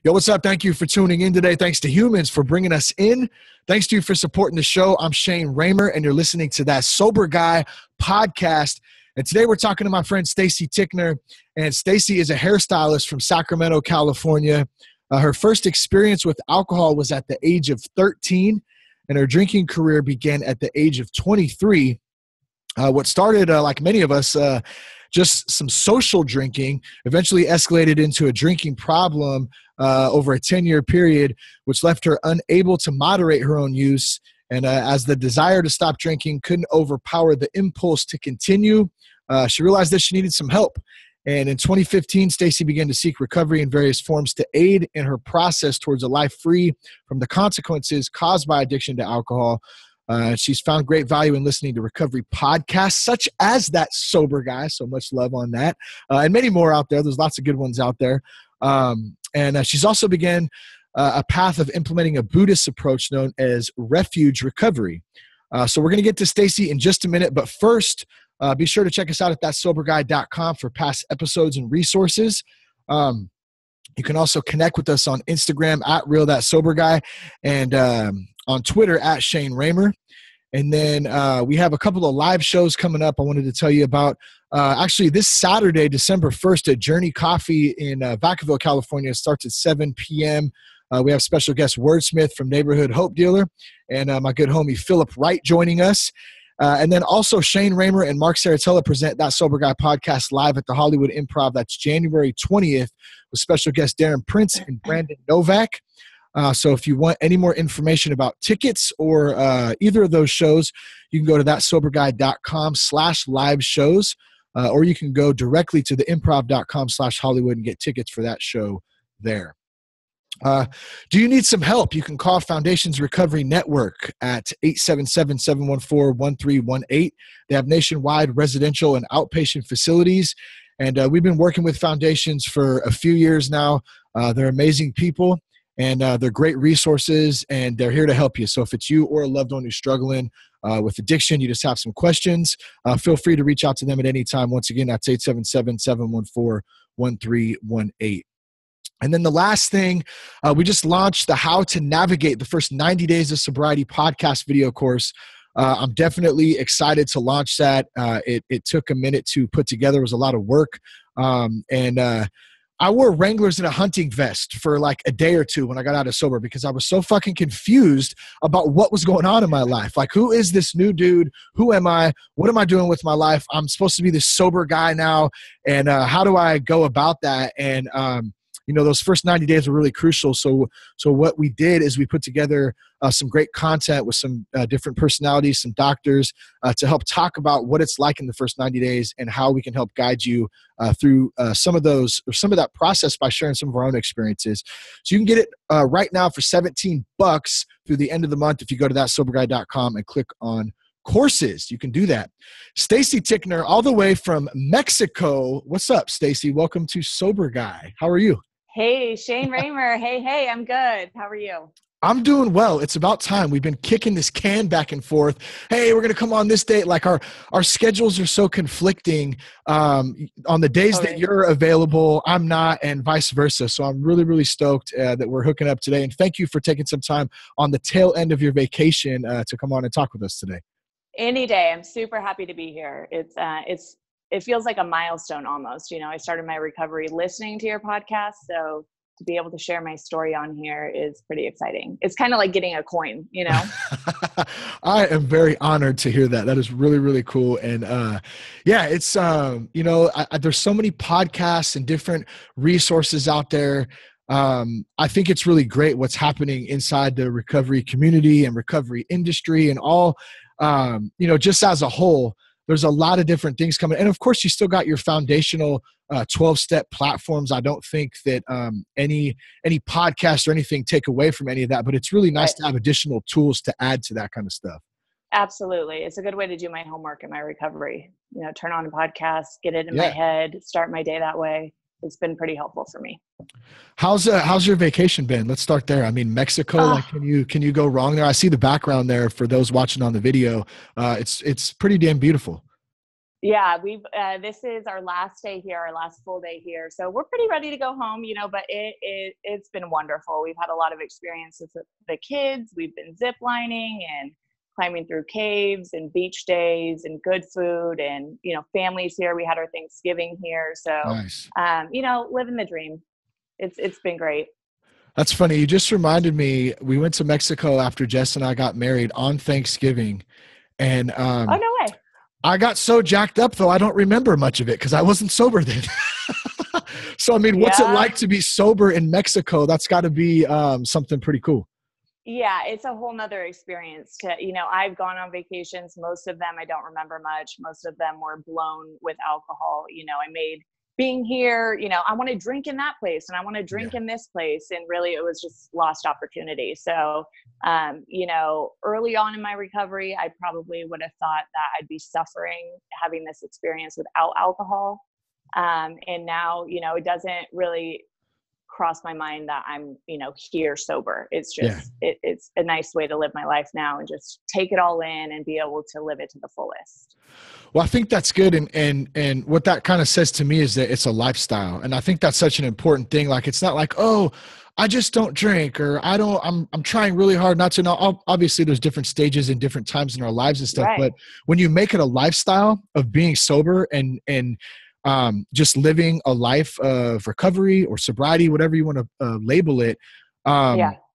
Yo, what's up? Thank you for tuning in today. Thanks to Humans for bringing us in. Thanks to you for supporting the show. I'm Shane Raymer, and you're listening to That Sober Guy podcast. And today we're talking to my friend Stacey Tickner. And Stacey is a hairstylist from Sacramento, California. Her first experience with alcohol was at the age of 13, and her drinking career began at the age of 23. What started, like many of us, just some social drinking, eventually escalated into a drinking problem over a 10-year period, which left her unable to moderate her own use. And as the desire to stop drinking couldn't overpower the impulse to continue, she realized that she needed some help. And in 2015, Stacey began to seek recovery in various forms to aid in her process towards a life free from the consequences caused by addiction to alcohol. She's found great value in listening to recovery podcasts, such as That Sober Guy. So much love on that. And many more out there. There's lots of good ones out there. And she's also began a path of implementing a Buddhist approach known as Refuge Recovery. So we're going to get to Stacey in just a minute. But first, be sure to check us out at thatsoberguy.com for past episodes and resources. You can also connect with us on Instagram at RealThatSoberGuy and on Twitter at Shane Raymer. And then we have a couple of live shows coming up I wanted to tell you about. Actually, this Saturday, December 1st at Journey Coffee in Vacaville, California. It starts at 7 p.m. We have special guest Wordsmith from Neighborhood Hope Dealer and my good homie Philip Wright joining us. And then also Shane Raymer and Mark Saratella present That Sober Guy podcast live at the Hollywood Improv. That's January 20th with special guest Darren Prince and Brandon Novak. So if you want any more information about tickets or either of those shows, you can go to thatsoberguy.com/live shows, or you can go directly to the improv.com/Hollywood and get tickets for that show there. Do you need some help? You can call Foundations Recovery Network at 877-714-1318. They have nationwide residential and outpatient facilities, and we've been working with Foundations for a few years now. They're amazing people, and they're great resources, and they're here to help you. So if it's you or a loved one who's struggling with addiction, you just have some questions, feel free to reach out to them at any time. Once again, that's 877-714-1318. And then the last thing, we just launched the How to Navigate the First 90 Days of Sobriety podcast video course. I'm definitely excited to launch that. It took a minute to put together. It was a lot of work. I wore Wranglers and a hunting vest for like a day or two when I got out of sober because I was so fucking confused about what was going on in my life. Like, who is this new dude? Who am I? What am I doing with my life? I'm supposed to be this sober guy now. And how do I go about that? And, those first 90 days were really crucial. So what we did is we put together some great content with some different personalities, some doctors to help talk about what it's like in the first 90 days and how we can help guide you through some of that process by sharing some of our own experiences. So you can get it right now for $17 through the end of the month if you go to thatsoberguy.com and click on courses. You can do that. Stacey Tickner, all the way from Mexico. What's up, Stacey? Welcome to Sober Guy. How are you? Hey, Shane Raymer. Hey, I'm good. How are you? I'm doing well. It's about time. We've been kicking this can back and forth. Hey, we're going to come on this date. Like our schedules are so conflicting on the days that you're available, I'm not, and vice versa. So I'm really, really stoked that we're hooking up today. And thank you for taking some time on the tail end of your vacation to come on and talk with us today. Any day. I'm super happy to be here. It feels like a milestone almost. I started my recovery listening to your podcast. So to be able to share my story on here is pretty exciting. It's kind of like getting a coin, I am very honored to hear that. That is really, really cool. And it's, there's so many podcasts and different resources out there. I think it's really great what's happening inside the recovery community and recovery industry and all, just as a whole. There's a lot of different things coming. And of course, you still got your foundational 12-step platforms. I don't think that any podcast or anything take away from any of that, but it's really nice to have additional tools to add to that kind of stuff. Absolutely. It's a good way to do my homework in my recovery. Turn on a podcast, get it in my head, start my day that way. It's been pretty helpful for me. How's your vacation been? Let's start there. I mean, Mexico, can you go wrong there? I see the background there for those watching on the video. It's pretty damn beautiful. Yeah, this is our last day here, our last full day here. So we're pretty ready to go home, but it's been wonderful. We've had a lot of experiences with the kids. We've been zip lining and climbing through caves and beach days and good food and, families here. We had our Thanksgiving here. So, Nice. Living the dream. It's been great. That's funny. You just reminded me, we went to Mexico after Jess and I got married on Thanksgiving. And Oh, no way. I got so jacked up, though, I don't remember much of it because I wasn't sober then. So, I mean, what's it like to be sober in Mexico? That's got to be something pretty cool. Yeah, it's a whole nother experience I've gone on vacations. Most of them, I don't remember much. Most of them were blown with alcohol. I made being here, I want to drink in that place and I want to drink in this place. And really it was just lost opportunity. So, early on in my recovery, I probably would have thought that I'd be suffering having this experience without alcohol. And now, it doesn't really cross my mind that I'm, here sober. It's just, it's a nice way to live my life now and just take it all in and be able to live it to the fullest. Well, I think that's good. And what that kind of says to me is that it's a lifestyle. And I think that's such an important thing. Like, it's not like, oh, I just don't drink, or I'm trying really hard not to. Now, obviously there's different stages and different times in our lives and stuff. Right. But when you make it a lifestyle of being sober and just living a life of recovery or sobriety, whatever you want to label it,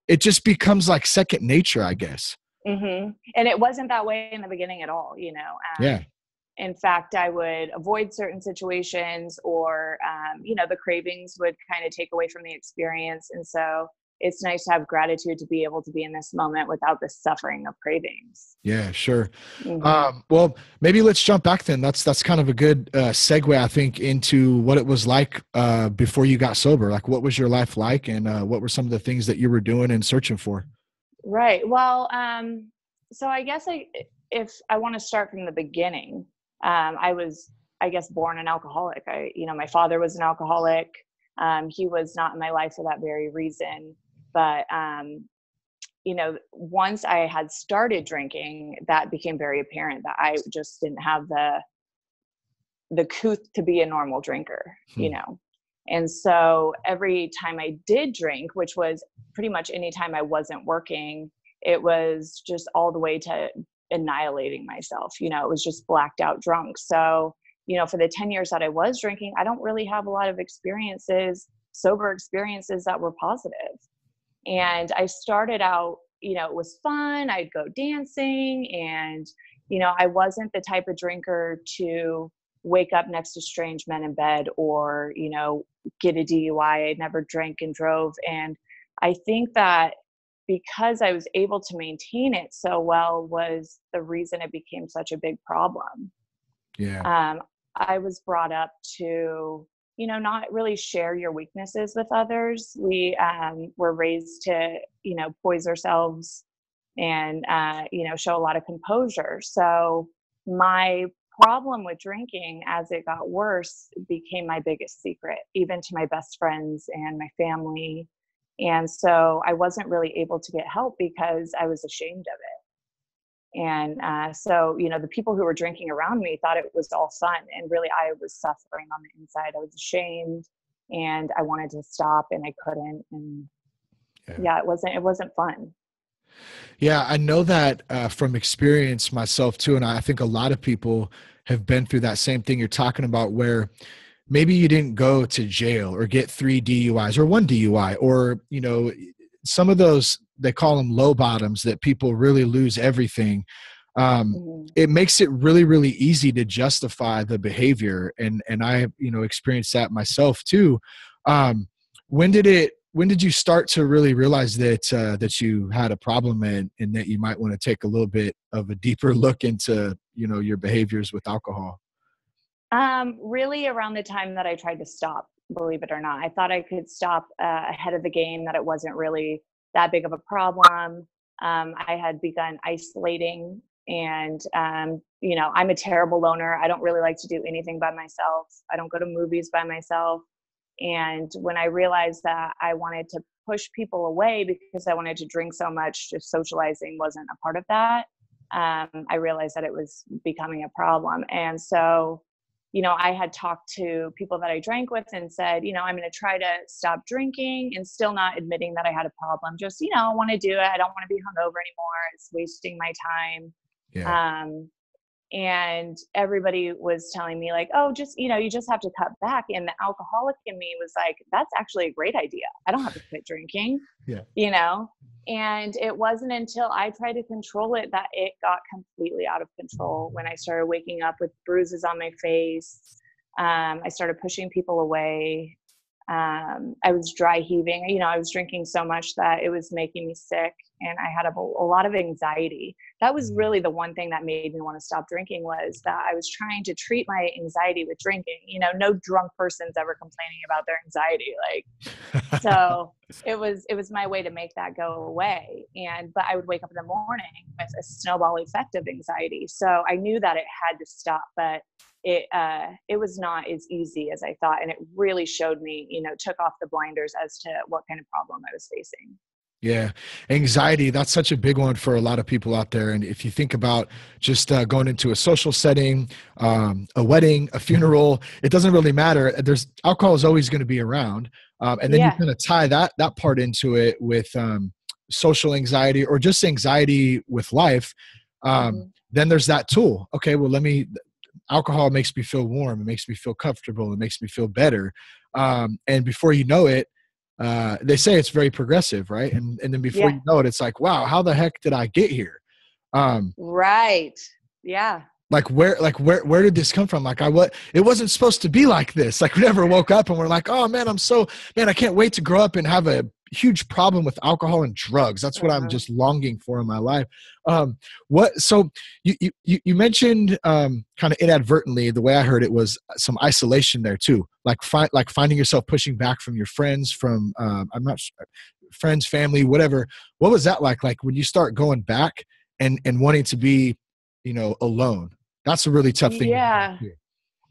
it just becomes like second nature, I guess. Mm-hmm. And it wasn't that way in the beginning at all, In fact, I would avoid certain situations or, the cravings would kind of take away from the experience. And so it's nice to have gratitude to be able to be in this moment without the suffering of cravings. Yeah, sure. Mm-hmm. Well, maybe let's jump back then. That's kind of a good segue, I think, into what it was like before you got sober. Like, what was your life like, and what were some of the things that you were doing and searching for? Right. Well, so I guess if I want to start from the beginning, I was, I guess, born an alcoholic. My father was an alcoholic. He was not in my life for that very reason. But, once I had started drinking, that became very apparent that I just didn't have the couth to be a normal drinker, And so every time I did drink, which was pretty much any time I wasn't working, it was just all the way to annihilating myself. It was just blacked out drunk. So, for the 10 years that I was drinking, I don't really have a lot of sober experiences that were positive. And I started out, it was fun. I'd go dancing and, I wasn't the type of drinker to wake up next to strange men in bed or, get a DUI. I never drank and drove. And I think that because I was able to maintain it so well was the reason it became such a big problem. Yeah. I was brought up to, not really share your weaknesses with others. We were raised to, poise ourselves and, show a lot of composure. So my problem with drinking as it got worse became my biggest secret, even to my best friends and my family. And so I wasn't really able to get help because I was ashamed of it. And so, the people who were drinking around me thought it was all fun. And really, I was suffering on the inside. I was ashamed and I wanted to stop and I couldn't. And it wasn't fun. Yeah, I know that from experience myself too. And I think a lot of people have been through that same thing you're talking about, where maybe you didn't go to jail or get 3 DUIs or 1 DUI, or, some of those, they call them low bottoms, that people really lose everything. It makes it really, really easy to justify the behavior. And I, experienced that myself too. When did you start to really realize that you had a problem and that you might want to take a little bit of a deeper look into, your behaviors with alcohol? Really around the time that I tried to stop, believe it or not. I thought I could stop ahead of the game, that it wasn't really that big of a problem. I had begun isolating and, I'm a terrible loner. I don't really like to do anything by myself. I don't go to movies by myself. And when I realized that I wanted to push people away because I wanted to drink so much, just socializing wasn't a part of that. I realized that it was becoming a problem. And so, I had talked to people that I drank with and said, I'm going to try to stop drinking, and still not admitting that I had a problem. Just, I want to do it. I don't want to be hungover anymore. It's wasting my time. Yeah. And everybody was telling me like, oh, just, you just have to cut back. And the alcoholic in me was like, that's actually a great idea. I don't have to quit drinking, Yeah. And it wasn't until I tried to control it that it got completely out of control. When I started waking up with bruises on my face, I started pushing people away. I was dry heaving. I was drinking so much that it was making me sick, and I had a lot of anxiety. That was really the one thing that made me want to stop drinking, was that I was trying to treat my anxiety with drinking. No drunk person's ever complaining about their anxiety. So it was my way to make that go away. But I would wake up in the morning with a snowball effect of anxiety. So I knew that it had to stop, but it was not as easy as I thought. And it really showed me, took off the blinders as to what kind of problem I was facing. Yeah. Anxiety, that's such a big one for a lot of people out there. And if you think about just going into a social setting, a wedding, a funeral, it doesn't really matter. Alcohol is always going to be around. And then you kind of tie that part into it with social anxiety, or just anxiety with life. Then there's that tool. Okay, well, alcohol makes me feel warm. It makes me feel comfortable. It makes me feel better. And before you know it, they say it's very progressive, right? And then before you know it, it's like, wow, how the heck did I get here? Right. Yeah. Where did this come from? It wasn't supposed to be like this. We never woke up and we're like, oh man, I can't wait to grow up and have a huge problem with alcohol and drugs. That's what I'm just longing for in my life. So you mentioned, kind of inadvertently, the way I heard it was some isolation there too. Finding yourself pushing back from your friends, from, I'm not sure, friends, family, whatever. What was that like? When you start going back and wanting to be, alone? That's a really tough thing. Yeah.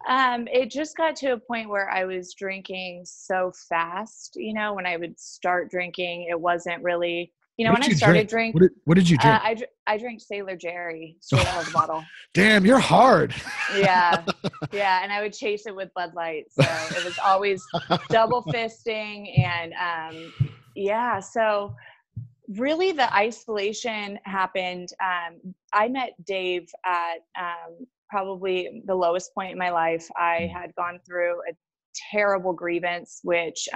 It just got to a point where I was drinking so fast. When I would start drinking, it wasn't really, when I started drinking. What did you drink? I drank Sailor Jerry straight out of the bottle. Damn, you're hard. Yeah. Yeah. And I would chase it with Bud Light. So it was always double fisting. And so really the isolation happened. I met Dave at probably the lowest point in my life. I had gone through a terrible grievance, which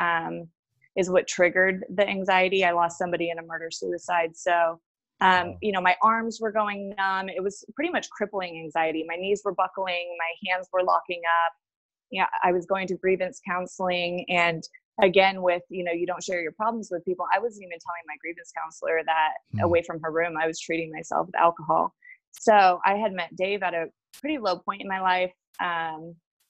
is what triggered the anxiety. I lost somebody in a murder-suicide. So, my arms were going numb. It was pretty much crippling anxiety. My knees were buckling. My hands were locking up. I was going to grievance counseling, and again, with, you don't share your problems with people. I wasn't even telling my grievance counselor that away from her room, I was treating myself with alcohol. So I had met Dave at a pretty low point in my life.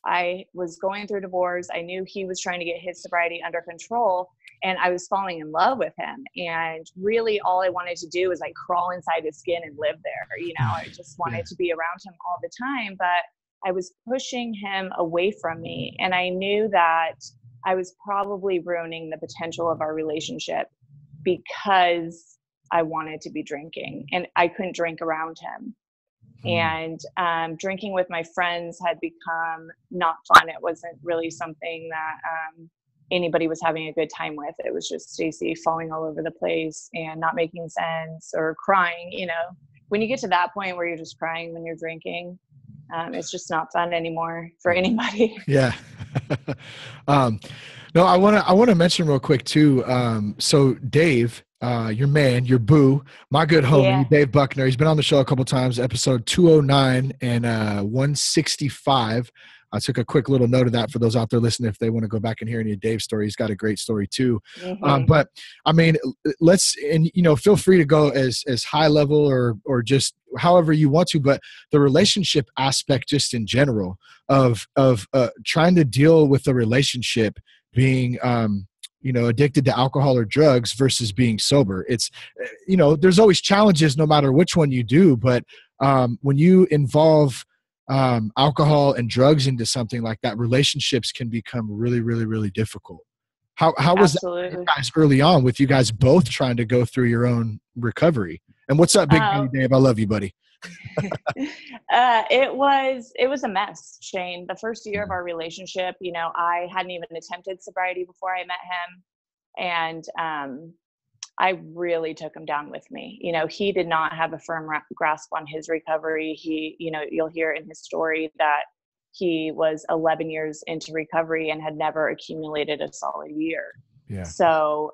I was going through divorce. I knew he was trying to get his sobriety under control, and I was falling in love with him. And really all I wanted to do was crawl inside his skin and live there. I just wanted to be around him all the time, but I was pushing him away from me. And I knew that I was probably ruining the potential of our relationship because I wanted to be drinking, and I couldn't drink around him. And drinking with my friends had become not fun. It wasn't really something that anybody was having a good time with. It was just Stacey falling all over the place and not making sense, or crying. When you get to that point where you're just crying when you're drinking, it's just not fun anymore for anybody. Yeah. No, I want to mention real quick too. So Dave, your man, your boo, my good homie, Dave Buckner. He's been on the show a couple times, episode 209 and 165. I took a quick little note of that for those out there listening, if they want to go back and hear any of Dave's story. He's got a great story too. But I mean, feel free to go as high level or just however you want to, but the relationship aspect, just in general, of trying to deal with the relationship being, addicted to alcohol or drugs versus being sober. It's, there's always challenges no matter which one you do. But when you involve alcohol and drugs into something like that, relationships can become really, really, really difficult. How was that for you guys early on, with you guys both trying to go through your own recovery? And what's up, Big Daddy Dave? I love you, buddy. It was a mess, Shane. The first year of our relationship, I hadn't even attempted sobriety before I met him. And I really took him down with me. He did not have a firm grasp on his recovery. You'll hear in his story that he was 11 years into recovery and had never accumulated a solid year. Yeah. So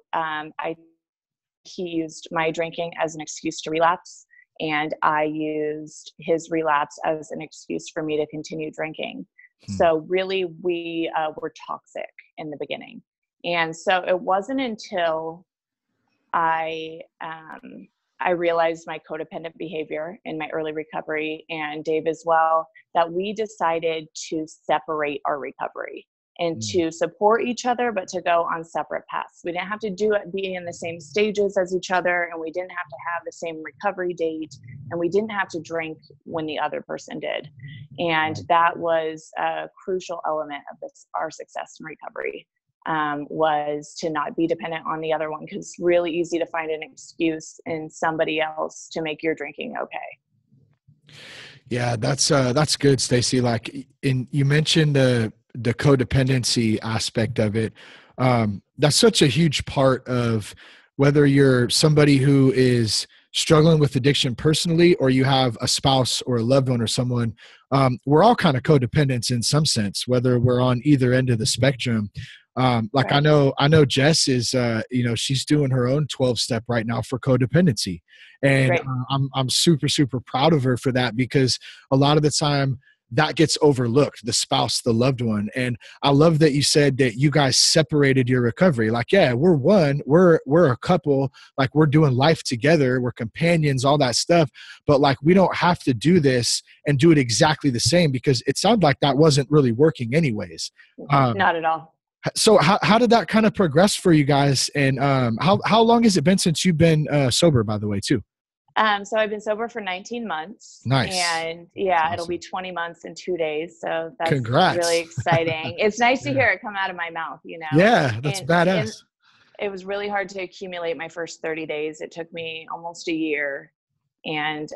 he used my drinking as an excuse to relapse, and I used his relapse as an excuse for me to continue drinking. So really, we were toxic in the beginning. And so it wasn't until I realized my codependent behavior in my early recovery, and Dave as well, that we decided to separate our recovery and to support each other, but to go on separate paths. We didn't have to be in the same stages as each other, and we didn't have to have the same recovery date, and we didn't have to drink when the other person did. And that was a crucial element of our success in recovery. Was to not be dependent on the other one, because it's really easy to find an excuse in somebody else to make your drinking okay. Yeah, that's good, Stacey. You mentioned the codependency aspect of it. That's such a huge part of whether you're somebody who is struggling with addiction personally, or you have a spouse or a loved one or someone. We're all kind of codependents in some sense, whether we're on either end of the spectrum. Right. I know Jess is, she's doing her own 12-step right now for codependency. And right. I'm super, super proud of her for that, because a lot of the time that gets overlooked, the spouse, the loved one. And I love that you said that you guys separated your recovery. We're one, we're a couple, we're doing life together, we're companions, all that stuff. But we don't have to do this and do it exactly the same, because it sounded like that wasn't really working anyways. Not at all. So how did that kind of progress for you guys? And how long has it been since you've been sober, by the way, too? So I've been sober for 19 months. Nice. And awesome. It'll be 20 months and 2 days. So that's Congrats. Really exciting. It's nice to hear it come out of my mouth, Yeah, that's badass. And it was really hard to accumulate my first 30 days. It took me almost a year. And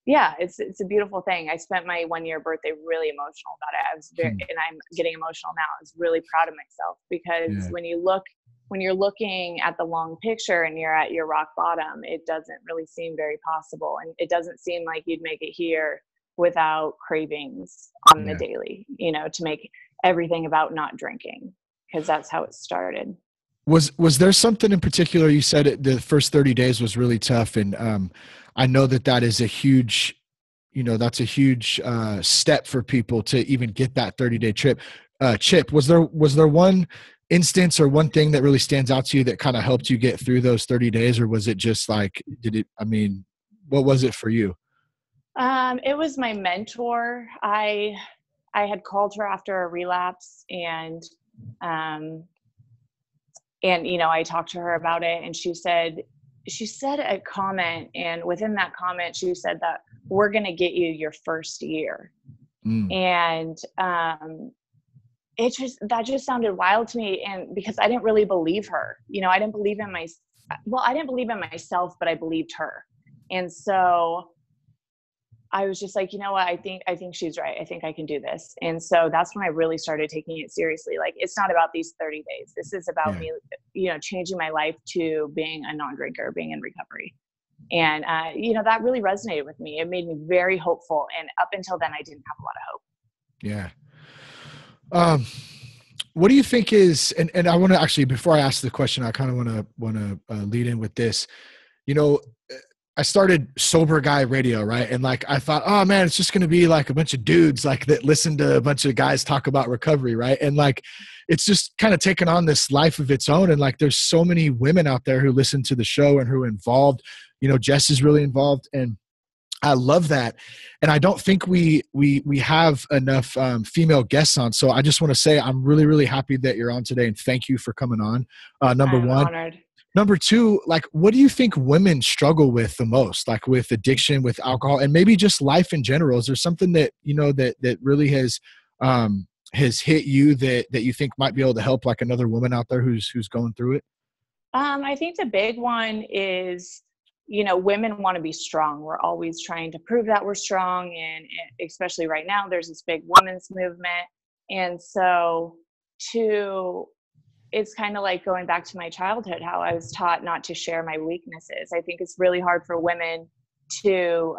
it's a beautiful thing. I spent my 1-year birthday really emotional about it. I was and I'm getting emotional now. I was really proud of myself, because when you're looking at the long picture and you're at your rock bottom, it doesn't really seem very possible. And it doesn't seem like you'd make it here without cravings on the daily, to make everything about not drinking, because that's how it started. Was there something in particular? You said the first 30 days was really tough. And I know that is a huge, that's a huge step for people to even get that 30-day chip. Was there one instance or one thing that really stands out to you that kind of helped you get through those 30 days? Or was it just what was it for you? It was my mentor. I had called her after a relapse, and I talked to her about it, and she said a comment, and within that comment, she said that we're going to get you your first year. And that just sounded wild to me. And because I didn't really believe her, I didn't believe in myself, but I believed her. And so I was just like, what? I think she's right. I think I can do this. And so that's when I really started taking it seriously. It's not about these 30 days. This is about me, changing my life to being a non-drinker, being in recovery. And, that really resonated with me. It made me very hopeful. And up until then, I didn't have a lot of hope. Yeah. What do you think is, and I want to actually, before I ask the question, I kind of want to lead in with this. I started Sober Guy Radio, right? And I thought, oh man, it's just going to be a bunch of dudes that listen to a bunch of guys talk about recovery, right? And it's just kind of taken on this life of its own. And there's so many women out there who listen to the show and who are involved. Jess is really involved, and I love that. And I don't think we have enough female guests on. So I just want to say I'm really, really happy that you're on today, and thank you for coming on. Number I'm one. Honored. Number two, what do you think women struggle with the most, with addiction, with alcohol, and maybe just life in general? Is there something that, that really has hit you that you think might be able to help another woman out there who's going through it? I think the big one is women want to be strong. We're always trying to prove that we're strong. And especially right now, there's this big women's movement. And so it's kind of like going back to my childhood, how I was taught not to share my weaknesses. I think it's really hard for women to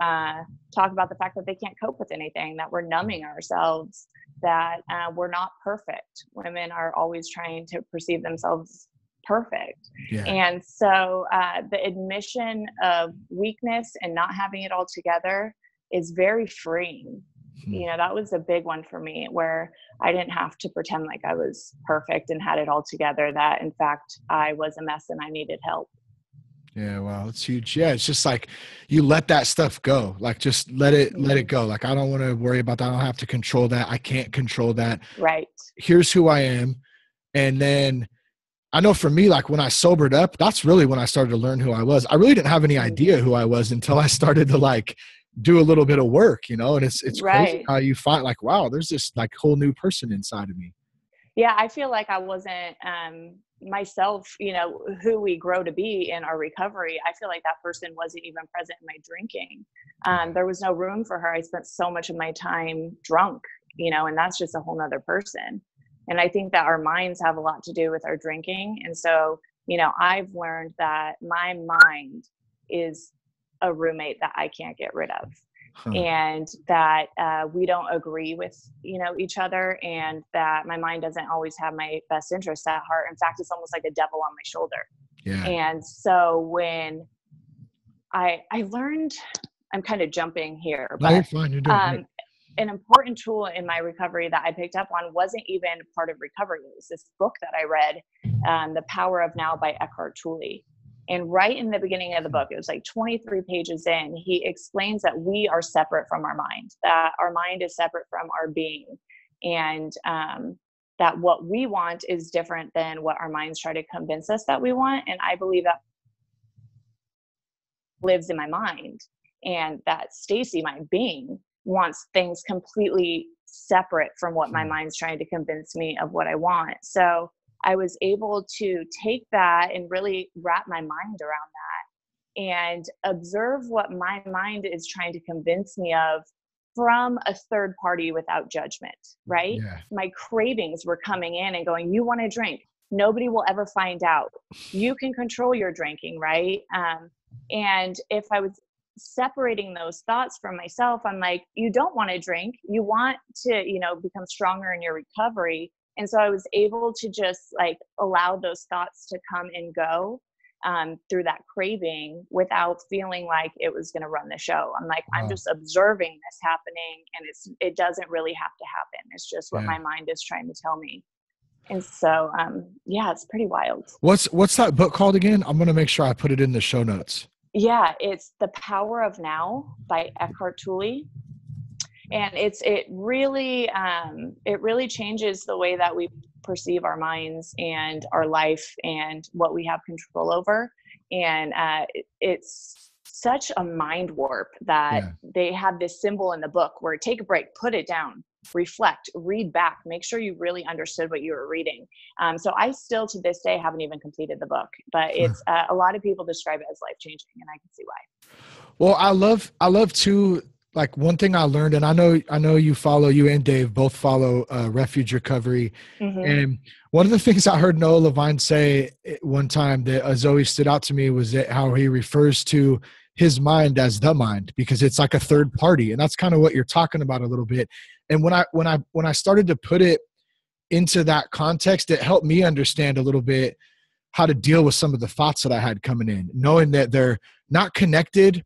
talk about the fact that they can't cope with anything, that we're numbing ourselves, that we're not perfect. Women are always trying to perceive themselves perfect. Yeah. And so the admission of weakness and not having it all together is very freeing. That was a big one for me, where I didn't have to pretend like I was perfect and had it all together, that in fact I was a mess and I needed help. Yeah, wow, it's huge. Yeah, it's just like you let that stuff go. Like just let it go. Like I don't want to worry about that. I don't have to control that. I can't control that. Right. Here's who I am. And then I know for me, like when I sobered up, that's really when I started to learn who I was. I really didn't have any idea who I was until I started to like do a little bit of work, and it's right. crazy how you find like, wow, there's this like whole new person inside of me. Yeah, I feel like I wasn't myself, who we grow to be in our recovery. I feel like that person wasn't even present in my drinking. There was no room for her. I spent so much of my time drunk, and that's just a whole nother person. And I think that our minds have a lot to do with our drinking. And so, I've learned that my mind is a roommate that I can't get rid of. And that we don't agree with, each other, and that my mind doesn't always have my best interests at heart. In fact, it's almost like a devil on my shoulder. Yeah. And so when I learned, I'm kind of jumping here, but you're fine. You're doing great. An important tool in my recovery that I picked up on wasn't even part of recovery. It was this book that I read, The Power of Now by Eckhart Tolle. And right in the beginning of the book, it was like 23 pages in, he explains that we are separate from our mind, that our mind is separate from our being, and that what we want is different than what our minds try to convince us that we want. And I believe that lives in my mind, and that Stacey, my being, wants things completely separate from what my mind's trying to convince me of what I want. So I was able to take that and really wrap my mind around that and observe what my mind is trying to convince me of from a third party without judgment, right? Yeah. My cravings were coming in and going, you want to drink. Nobody will ever find out. You can control your drinking, right? And if I was separating those thoughts from myself, I'm like, you don't want to drink. You want to, become stronger in your recovery. And so I was able to just like allow those thoughts to come and go through that craving without feeling like it was going to run the show. I'm like, I'm just observing this happening, and it doesn't really have to happen. It's just what my mind is trying to tell me. And so, it's pretty wild. What's that book called again? I'm going to make sure I put it in the show notes. Yeah, it's The Power of Now by Eckhart Tolle. And it really changes the way that we perceive our minds and our life and what we have control over. And it's such a mind warp that they have this symbol in the book where take a break, put it down, reflect, read back, make sure you really understood what you were reading. So I still to this day haven't even completed the book, but it's a lot of people describe it as life-changing, and I can see why. Well, I love too. Like one thing I learned, and I know you and Dave both follow Refuge Recovery. Mm-hmm. And one of the things I heard Noah Levine say one time that has always stood out to me was that how he refers to his mind as the mind, because it's like a third party. And that's kind of what you're talking about a little bit. And when I started to put it into that context, it helped me understand a little bit how to deal with some of the thoughts that I had coming in, knowing that they're not connected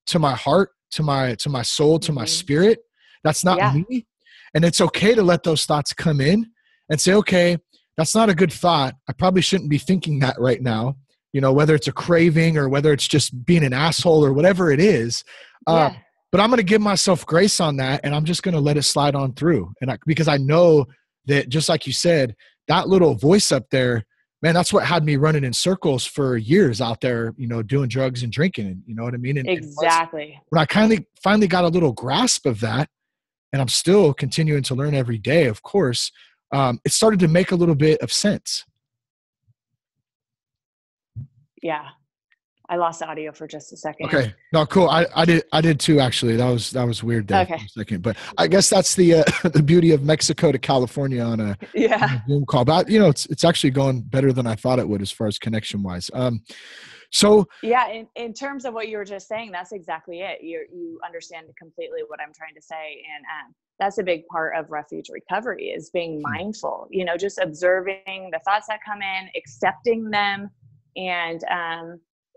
to my heart, to my soul, to my spirit. That's not me. And it's okay to let those thoughts come in and say, okay, that's not a good thought. I probably shouldn't be thinking that right now. Whether it's a craving or whether it's just being an asshole or whatever it is. But I'm going to give myself grace on that, and I'm just going to let it slide on through. And because I know that, just like you said, that little voice up there, man, that's what had me running in circles for years out there, doing drugs and drinking. And you know what I mean? And exactly. When I finally got a little grasp of that, and I'm still continuing to learn every day, of course, it started to make a little bit of sense. Yeah. I lost the audio for just a second. Okay. No, cool. I did too, actually. That was weird there for a second, but I guess that's the the beauty of Mexico to California on a Zoom call. But it's actually going better than I thought it would as far as connection wise. So yeah, in terms of what you were just saying, that's exactly it. You understand completely what I'm trying to say. And that's a big part of Refuge Recovery is being mindful, just observing the thoughts that come in, accepting them. And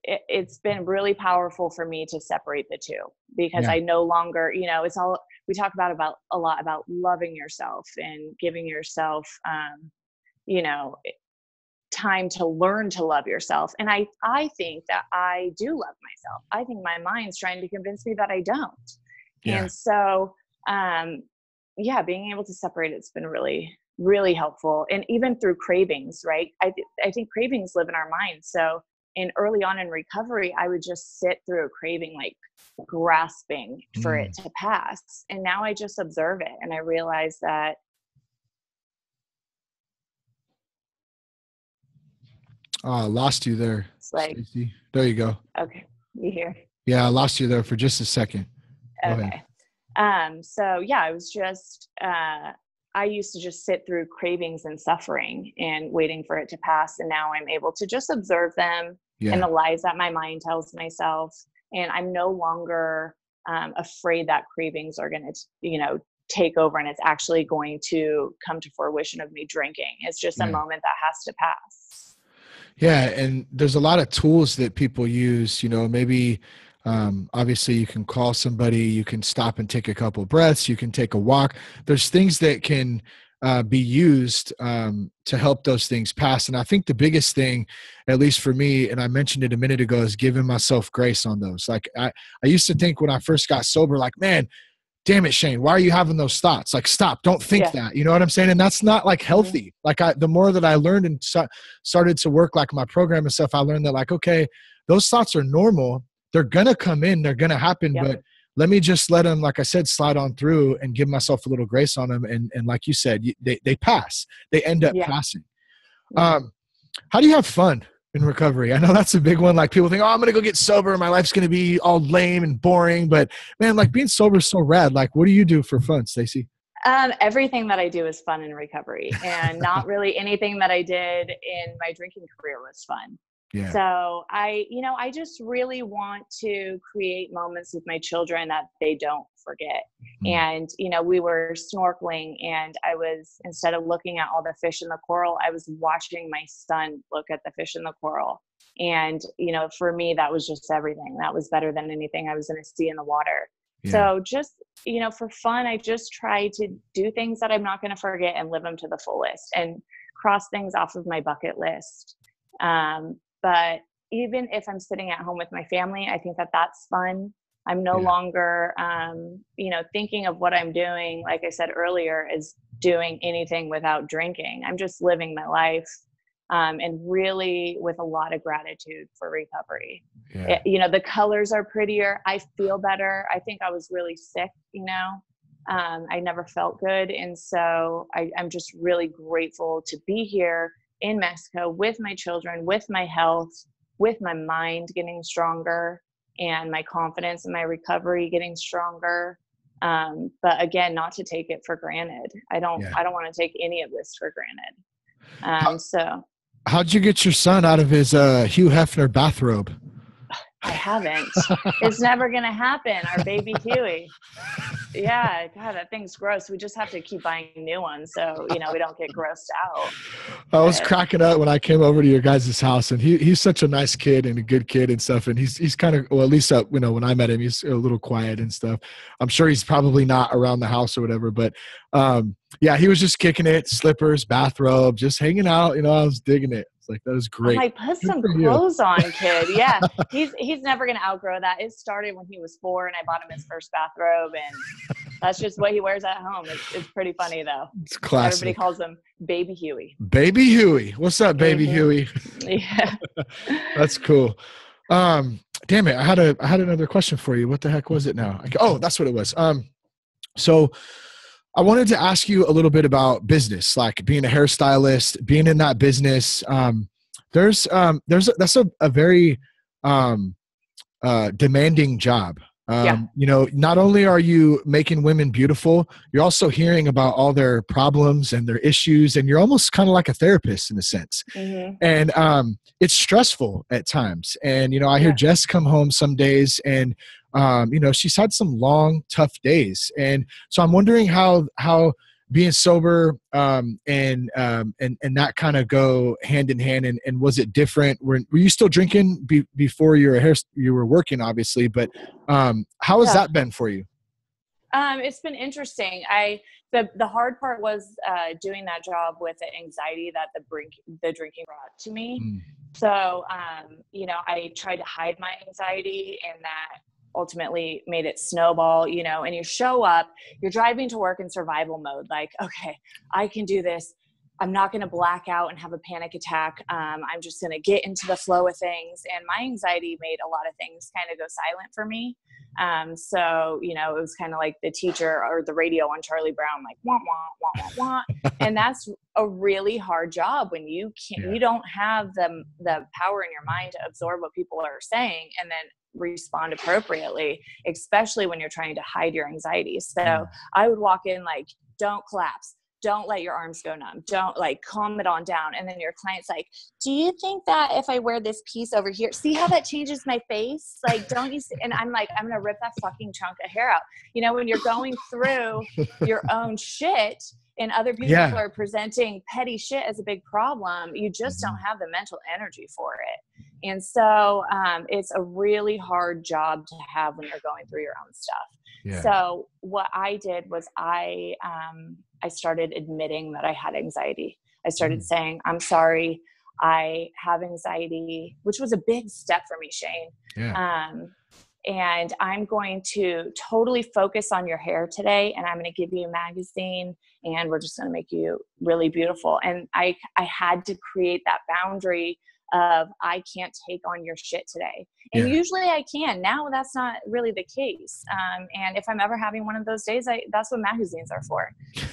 it's been really powerful for me to separate the two, because I no longer, it's all, we talk about a lot about loving yourself and giving yourself, time to learn to love yourself. And I think that I do love myself. I think my mind's trying to convince me that I don't. Yeah. And so, being able to separate it's been really, really helpful. And even through cravings, right? I think cravings live in our minds. So early on in recovery, I would just sit through a craving, like grasping for it to pass. And now I just observe it. And I realize that I lost you there. It's like, Stacey. There you go. Okay. You hear? Yeah, I lost you there for just a second. Go okay. Ahead. So yeah, I was just, I used to just sit through cravings and suffering and waiting for it to pass. And now I'm able to just observe them and the lies that my mind tells myself. And I'm no longer afraid that cravings are going to, take over and it's actually going to come to fruition of me drinking. It's just a moment that has to pass. Yeah. And there's a lot of tools that people use, maybe obviously you can call somebody, you can stop and take a couple of breaths, you can take a walk. There's things that can be used to help those things pass. And I think the biggest thing, at least for me, and I mentioned it a minute ago, is giving myself grace on those. Like I used to think when I first got sober, like, man, damn it, Shane, why are you having those thoughts? Like, stop, don't think that, you know what I'm saying? And that's not like healthy. Like the more that I learned and started to work like my program and stuff, I learned that like, okay, those thoughts are normal. They're going to come in, they're going to happen, but let me just let them, like I said, slide on through and give myself a little grace on them. And like you said, they pass, they end up passing. How do you have fun in recovery? I know that's a big one. Like people think, oh, I'm going to go get sober. My life's going to be all lame and boring, but man, like being sober is so rad. Like, what do you do for fun, Stacey? Everything that I do is fun in recovery, and not really anything that I did in my drinking career was fun. Yeah. So I just really want to create moments with my children that they don't forget. And, we were snorkeling and instead of looking at all the fish in the coral, I was watching my son look at the fish in the coral. And, for me, that was just everything. That was better than anything I was going to see in the water. Yeah. So just, for fun, I just try to do things that I'm not going to forget and live them to the fullest and cross things off of my bucket list. But even if I'm sitting at home with my family, I think that that's fun. I'm no longer, thinking of what I'm doing, like I said earlier, is doing anything without drinking. I'm just living my life, and really with a lot of gratitude for recovery. Yeah. The colors are prettier. I feel better. I think I was really sick, I never felt good. And so I'm just really grateful to be here in Mexico with my children, with my health, with my mind getting stronger and my confidence in my recovery getting stronger. But again, not to take it for granted. I don't want to take any of this for granted. How'd you get your son out of his Hugh Hefner bathrobe? I haven't. It's never going to happen. Our baby Huey. Yeah. God, that thing's gross. We just have to keep buying new ones so, we don't get grossed out. I was cracking up when I came over to your guys' house, and he's such a nice kid and a good kid and stuff. And he's kind of, well, at least, when I met him, he's a little quiet and stuff. I'm sure he's probably not around the house or whatever, but he was just kicking it, slippers, bathrobe, just hanging out. I was digging it. Like, that was great. Like, put some clothes on, kid. Yeah. He's never going to outgrow that. It started when he was 4 and I bought him his first bathrobe, and that's just what he wears at home. It's pretty funny though. It's classic. Everybody calls him Baby Huey. Baby Huey. What's up, Baby Huey? Yeah. That's cool. Damn it. I had another question for you. What the heck was it now? That's what it was. So I wanted to ask you a little bit about business, like being a hairstylist, being in that business. That's a very demanding job. Yeah. You know, not only are you making women beautiful, you're also hearing about all their problems and their issues, and you're almost kind of like a therapist in a sense. Mm-hmm. And it's stressful at times. And, you know, I hear Yeah. Jess come home some days and, you know, she's had some long, tough days. And so I'm wondering how being sober and that kind of go hand in hand. And was it different? Were you still drinking before you were working, obviously, but how has that been for you? It's been interesting. The hard part was doing that job with the anxiety that the drinking brought to me. Mm. So, you know, I tried to hide my anxiety, and that ultimately made it snowball, you know, and you show up, you're driving to work in survival mode. Like, okay, I can do this. I'm not going to black out and have a panic attack. I'm just going to get into the flow of things. And my anxiety made a lot of things kind of go silent for me. So, you know, it was kind of like the teacher or the radio on Charlie Brown, like, wah, wah, wah, wah, wah. And that's a really hard job when you can't, you don't have the power in your mind to absorb what people are saying and then respond appropriately, especially when you're trying to hide your anxiety. So I would walk in like, don't collapse. Don't let your arms go numb. Don't like calm it on down. And then your client's like, do you think that if I wear this piece over here, see how that changes my face? Like, don't you see? And I'm like, I'm going to rip that fucking chunk of hair out. You know, when you're going through your own shit and other people are presenting petty shit as a big problem, you just don't have the mental energy for it. And so it's a really hard job to have when you're going through your own stuff. Yeah. So what I did was I started admitting that I had anxiety. I started saying, I'm sorry, I have anxiety, which was a big step for me, Shane. Yeah. And I'm going to totally focus on your hair today. And I'm going to give you a magazine and we're just going to make you really beautiful. And I had to create that boundary of I can't take on your shit today. And usually I can. Now that's not really the case. And if I'm ever having one of those days, that's what magazines are for.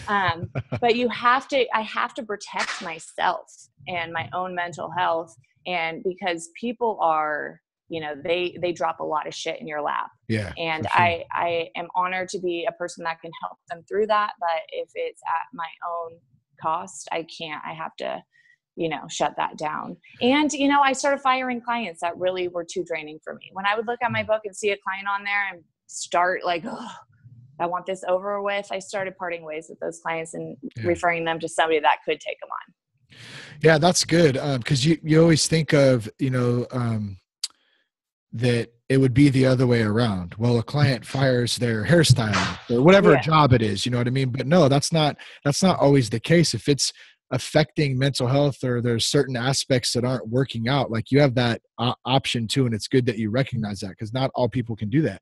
But I have to protect myself and my own mental health. And because people are, you know, they drop a lot of shit in your lap. Yeah. And sure. I am honored to be a person that can help them through that. But if it's at my own cost, I have to, you know, shut that down. And, you know, I started firing clients that really were too draining for me. When I would look at my book and see a client on there and start like, oh, I want this over with, I started parting ways with those clients and referring them to somebody that could take them on. Yeah, that's good. Because you always think of, you know, that it would be the other way around. Well, a client fires their hairstylist or whatever job it is, you know what I mean? But no, that's not always the case. If it's affecting mental health or there's certain aspects that aren't working out, like you have that option too. And it's good that you recognize that because not all people can do that.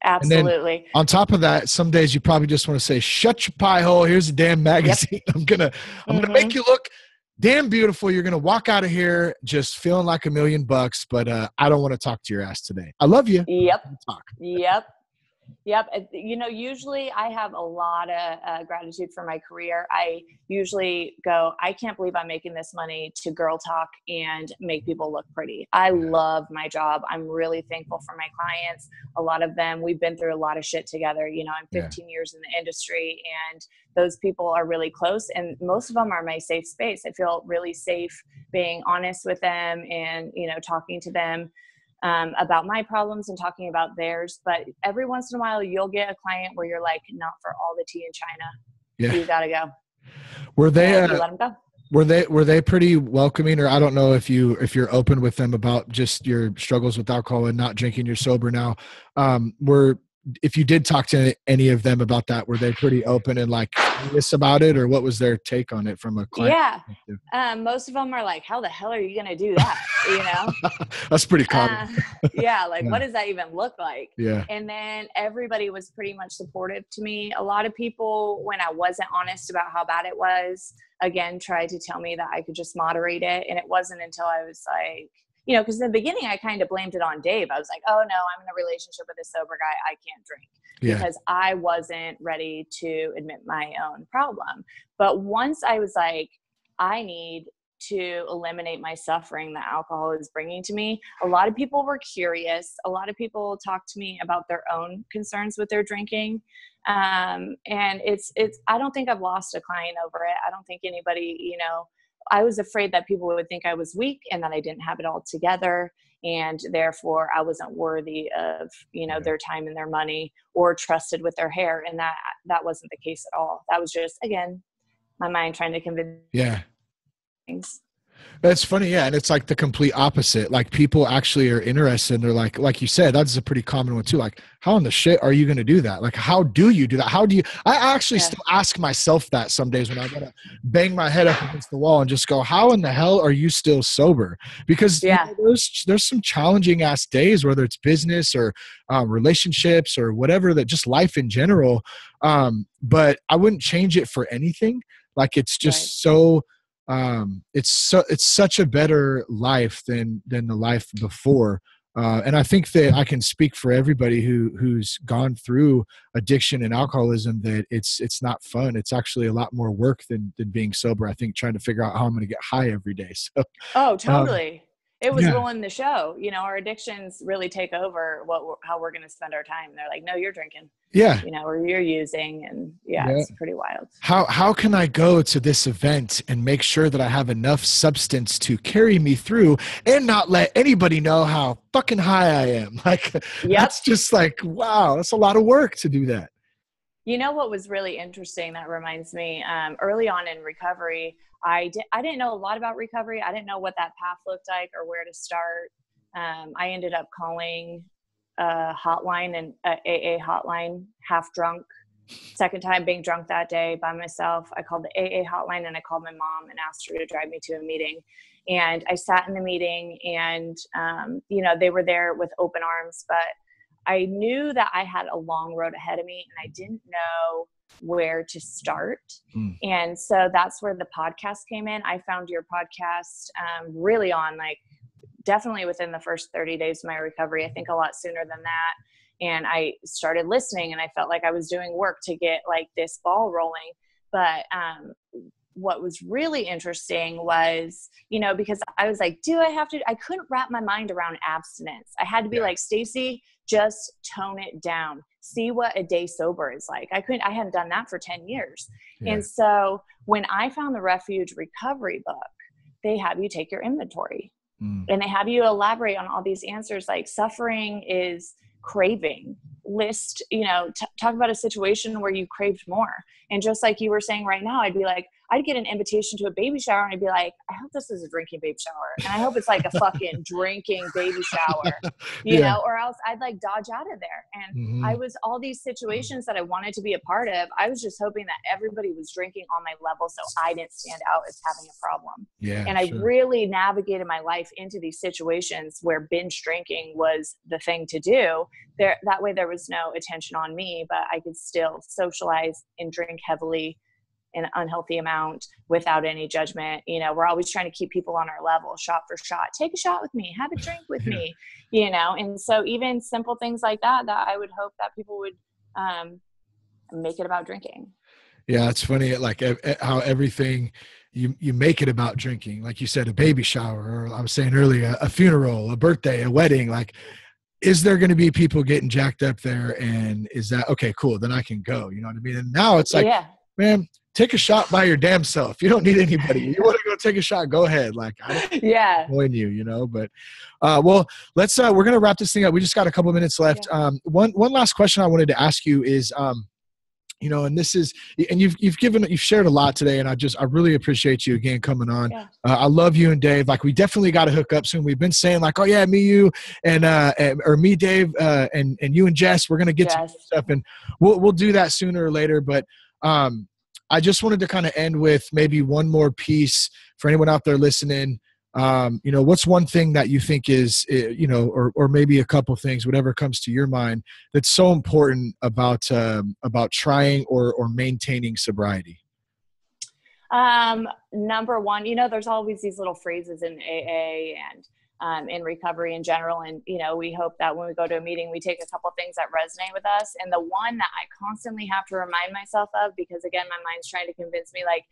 Absolutely. And then on top of that, some days you probably just want to say, shut your pie hole. Here's a damn magazine. Yep. I'm going to make you look damn beautiful. You're going to walk out of here just feeling like $1 million, but I don't want to talk to your ass today. I love you. Yep. Talk. Yep. You know, usually I have a lot of gratitude for my career. I usually go, I can't believe I'm making this money to girl talk and make people look pretty. I love my job. I'm really thankful for my clients. A lot of them, we've been through a lot of shit together. You know, I'm 15 years in the industry and those people are really close and most of them are my safe space. I feel really safe being honest with them and, you know, talking to them about my problems and talking about theirs. But every once in a while you'll get a client where you're like, not for all the tea in China. Yeah. You gotta go. Were they, you let them go. Were they pretty welcoming, or I don't know if you're open with them about just your struggles with alcohol and not drinking, you're sober now. If you did talk to any of them about that, were they pretty open and like curious about it, or what was their take on it from a client perspective? Most of them are like, how the hell are you going to do that? You know, that's pretty common. What does that even look like? Yeah. And then everybody was pretty much supportive to me. A lot of people, when I wasn't honest about how bad it was, again, tried to tell me that I could just moderate it. And it wasn't until I was like, you know, because in the beginning I kind of blamed it on Dave. I was like, oh no, I'm in a relationship with a sober guy. I can't drink because I wasn't ready to admit my own problem. But once I was like, I need to eliminate my suffering that alcohol is bringing to me. A lot of people were curious. A lot of people talked to me about their own concerns with their drinking. And I don't think I've lost a client over it. I don't think anybody, I was afraid that people would think I was weak and that I didn't have it all together. And therefore I wasn't worthy of, their time and their money, or trusted with their hair. And that wasn't the case at all. That was just, again, my mind trying to convince things. That's funny. Yeah. And it's like the complete opposite. Like people actually are interested, and they're like you said, that's a pretty common one too. Like, how in the shit are you going to do that? Like, how do you do that? I actually still ask myself that some days when I want to bang my head up against the wall and just go, how in the hell are you still sober? Because there's some challenging ass days, whether it's business or relationships or whatever, that just life in general. But I wouldn't change it for anything. Like, it's just it's such a better life than the life before. And I think that I can speak for everybody who's gone through addiction and alcoholism, that it's not fun. It's actually a lot more work than being sober. I think trying to figure out how I'm going to get high every day. So, oh, totally. It was ruling the show. Our addictions really take over how we're going to spend our time. They're like, no, you're drinking. Yeah. Or you're using, and it's pretty wild. How can I go to this event and make sure that I have enough substance to carry me through and not let anybody know how fucking high I am? Like, that's just like, wow, that's a lot of work to do that. What was really interesting, that reminds me, early on in recovery, I didn't know a lot about recovery. I didn't know what that path looked like or where to start. I ended up calling a hotline, and AA hotline, half drunk. Second time being drunk that day by myself. I called the AA hotline, and I called my mom and asked her to drive me to a meeting. And I sat in the meeting, and, they were there with open arms, but I knew that I had a long road ahead of me, and I didn't know where to start. And so that's where the podcast came in. I found your podcast really on, like, definitely within the first 30 days of my recovery. I think a lot sooner than that. And I started listening, and I felt like I was doing work to get like this ball rolling. But what was really interesting was, because I was like, I couldn't wrap my mind around abstinence. I had to be like, Stacey, just tone it down. See what a day sober is like. I hadn't done that for 10 years. Yeah. And so when I found the Refuge Recovery book, they have you take your inventory, and they have you elaborate on all these answers, like suffering is craving. List, talk about a situation where you craved more. And just like you were saying right now, I'd get an invitation to a baby shower, and I'd be like, I hope this is a drinking baby shower. And I hope it's like a fucking drinking baby shower, or else I'd like dodge out of there. And I was all these situations that I wanted to be a part of. I was just hoping that everybody was drinking on my level, so I didn't stand out as having a problem. Yeah, and I really navigated my life into these situations where binge drinking was the thing to do. That way there was no attention on me, but I could still socialize and drink heavily in an unhealthy amount without any judgment. We're always trying to keep people on our level, shot for shot. Take a shot with me, have a drink with me, and so even simple things like that I would hope that people would make it about drinking. Yeah, it's funny, like how everything you make it about drinking. Like you said, a baby shower, or I was saying earlier, a funeral, a birthday, a wedding. Like, is there going to be people getting jacked up there? And is that, okay, cool, then I can go. You know what I mean? And now it's like, man, take a shot by your damn self. You don't need anybody. You want to go take a shot, go ahead. Like, I don't join you, but, well, let's, we're going to wrap this thing up. We just got a couple minutes left. One last question I wanted to ask you is, and this is, and you've shared a lot today, and I really appreciate you again coming on. Yeah. I love you and Dave. Like, we definitely got to hook up soon. We've been saying like, oh yeah, me, you, or me, Dave, and you and Jess, we're going to get some stuff, and we'll do that sooner or later. But, I just wanted to kind of end with maybe one more piece for anyone out there listening. What's one thing that you think is, or maybe a couple things, whatever comes to your mind, that's so important about trying or maintaining sobriety? Number one, there's always these little phrases in AA and in recovery in general. And, we hope that when we go to a meeting, we take a couple things that resonate with us. And the one that I constantly have to remind myself of, because again, my mind's trying to convince me, like,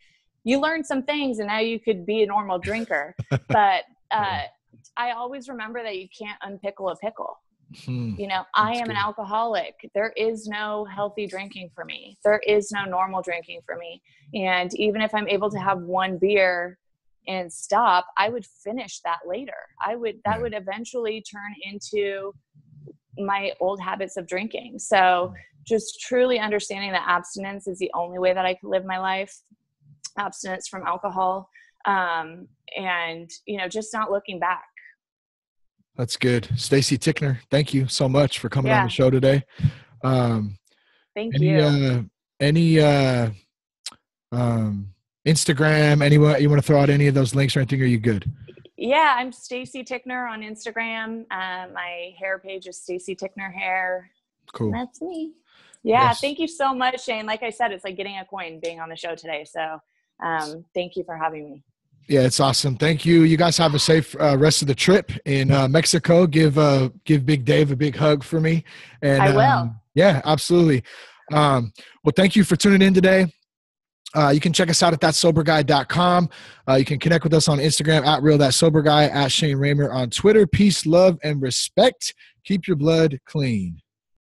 you learn some things and now you could be a normal drinker. But I always remember that you can't unpickle a pickle. You know, I am an alcoholic. There is no healthy drinking for me. There is no normal drinking for me. And even if I'm able to have one beer and stop, I would finish that later. That would eventually turn into my old habits of drinking. So just truly understanding that abstinence is the only way that I can live my life. Abstinence from alcohol. And, you know, just not looking back. That's good. Stacey Tickner, thank you so much for coming on the show today. Thank you. Instagram, anyone you want to throw out any of those links or anything? Are you good? Yeah, I'm Stacey Tickner on Instagram. My hair page is Stacey Tickner Hair. Cool. That's me. Yeah. Yes. Thank you so much, Shane. Like I said, it's like getting a coin being on the show today. So thank you for having me. Yeah, it's awesome. Thank you. You guys have a safe rest of the trip in Mexico. Give Big Dave a big hug for me. And I will. Yeah, absolutely. Well, thank you for tuning in today. You can check us out at thatsoberguy.com. You can connect with us on Instagram at @realthatsoberguy, @Shane Ramer on Twitter. Peace, love, and respect. Keep your blood clean.